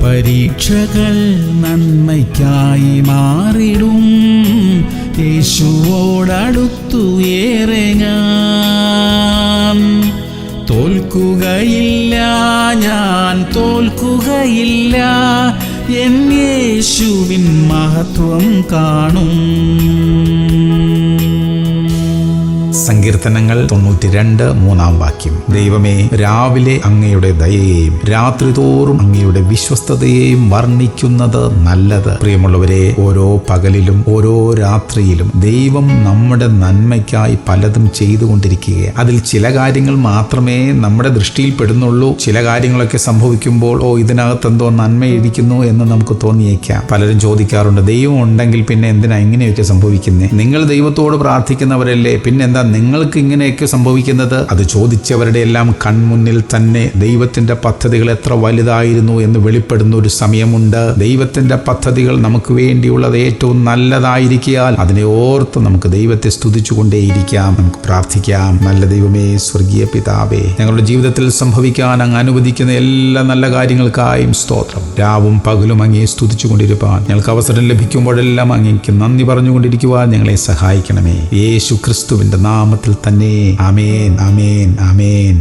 പരീക്ഷകൾ നന്മയ്ക്കായി മാറിടും. യേശുവോടടുത്തു ഏറെ ഞാൻ തോൽക്കുകയില്ല, ഞാൻ തോൽക്കുകയില്ല. എൻ യേശുവിൻ മഹത്വം കാണും. സങ്കീർത്തനങ്ങൾ 92:3 ദൈവമേ, രാവിലെ അങ്ങയുടെ ദയയെയും രാത്രി തോറും അങ്ങയുടെ വിശ്വസ്തതയെയും വർണ്ണിക്കുന്നത് നല്ലത്. പ്രിയമുള്ളവരെ, ഓരോ പകലിലും ഓരോ രാത്രിയിലും ദൈവം നമ്മുടെ നന്മയ്ക്കായി പലതും ചെയ്തുകൊണ്ടിരിക്കുകയാണ്. അതിൽ ചില കാര്യങ്ങൾ മാത്രമേ നമ്മുടെ ദൃഷ്ടിയിൽ പെടുന്നുള്ളൂ. ചില കാര്യങ്ങളൊക്കെ സംഭവിക്കുമ്പോൾ ഇതിനകത്ത് എന്തോ നന്മയിരിക്കുന്നു എന്ന് നമുക്ക് തോന്നിയേക്കാം. പലരും ചോദിക്കാറുണ്ട്, ദൈവം ഉണ്ടെങ്കിൽ പിന്നെ എന്തിനാ ഇങ്ങനെയൊക്കെ സംഭവിക്കുന്നത്? നിങ്ങൾ ദൈവത്തോട് പ്രാർത്ഥിക്കുന്നവരല്ലേ, പിന്നെന്താ നിങ്ങൾക്ക് ഇങ്ങനെയൊക്കെ സംഭവിക്കുന്നത്? അത് ചോദിച്ചവരുടെ എല്ലാം കൺമുന്നിൽ തന്നെ ദൈവത്തിന്റെ പദ്ധതികൾ എത്ര വലുതായിരുന്നു എന്ന് വെളിപ്പെടുന്ന ഒരു സമയമുണ്ട്. ദൈവത്തിന്റെ പദ്ധതികൾ നമുക്ക് വേണ്ടിയുള്ളത് ഏറ്റവും നല്ലതായിരിക്കാൻ അതിനെ ഓർത്ത് നമുക്ക് ദൈവത്തെ സ്തുതിച്ചുകൊണ്ടേയിരിക്കാം. നമുക്ക് പ്രാർത്ഥിക്കാം. നല്ല ദൈവമേ, സ്വർഗീയ പിതാവേ, ഞങ്ങളുടെ ജീവിതത്തിൽ സംഭവിക്കാൻ അങ്ങ് അനുവദിക്കുന്ന എല്ലാ നല്ല കാര്യങ്ങൾക്കായും സ്തോത്രം. രാവും പകലും അങ്ങയെ സ്തുതിച്ചുകൊണ്ടിരിക്കാൻ ഞങ്ങൾക്ക് അവസരം ലഭിക്കുമ്പോഴെല്ലാം അങ്ങേക്ക് നന്ദി പറഞ്ഞുകൊണ്ടിരിക്കുവാൻ ഞങ്ങളെ സഹായിക്കണമേ. യേശു ക്രിസ്തുവിന്റെ നാമത്തിൽ തന്നെ. ആമേൻ, ആമേൻ, ആമേൻ.